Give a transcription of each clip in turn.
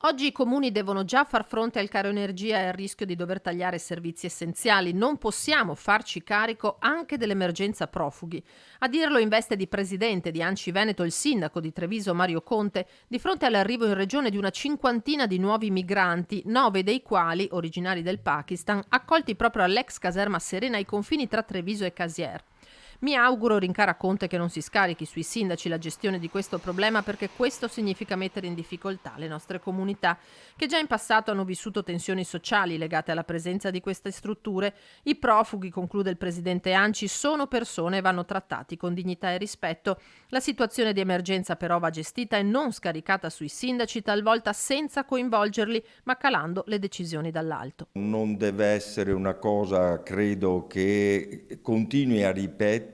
Oggi i comuni devono già far fronte al caro energia e al rischio di dover tagliare servizi essenziali. Non possiamo farci carico anche dell'emergenza profughi. A dirlo in veste di presidente di Anci Veneto il sindaco di Treviso Mario Conte, di fronte all'arrivo in regione di una cinquantina di nuovi migranti, 9 dei quali originari del Pakistan, accolti proprio all'ex caserma Serena ai confini tra Treviso e Casier. Mi auguro, rincara Conte, che non si scarichi sui sindaci la gestione di questo problema, perché questo significa mettere in difficoltà le nostre comunità, che già in passato hanno vissuto tensioni sociali legate alla presenza di queste strutture. I profughi, conclude il presidente Anci, sono persone e vanno trattati con dignità e rispetto. La situazione di emergenza però va gestita e non scaricata sui sindaci, talvolta senza coinvolgerli, ma calando le decisioni dall'alto. Non deve essere una cosa, credo, che continui a ripetersi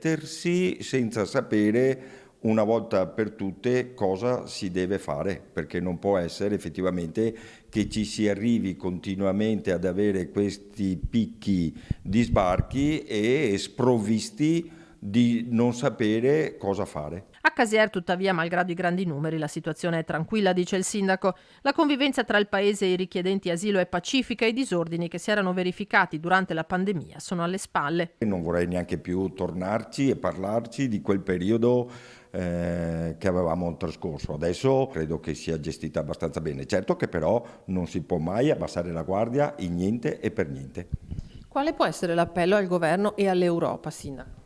senza sapere una volta per tutte cosa si deve fare, perché non può essere effettivamente che ci si arrivi continuamente ad avere questi picchi di sbarchi e sprovvisti di non sapere cosa fare. A Casier, tuttavia, malgrado i grandi numeri, la situazione è tranquilla, dice il sindaco. La convivenza tra il paese e i richiedenti asilo è pacifica e i disordini che si erano verificati durante la pandemia sono alle spalle. Non vorrei neanche più tornarci e parlarci di quel periodo che avevamo trascorso. Adesso credo che sia gestita abbastanza bene. Certo che però non si può mai abbassare la guardia in niente e per niente. Quale può essere l'appello al governo e all'Europa, sindaco?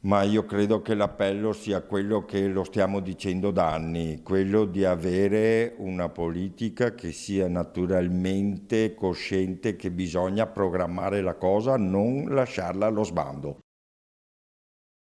Ma io credo che l'appello sia quello che lo stiamo dicendo da anni, quello di avere una politica che sia naturalmente cosciente che bisogna programmare la cosa, non lasciarla allo sbando.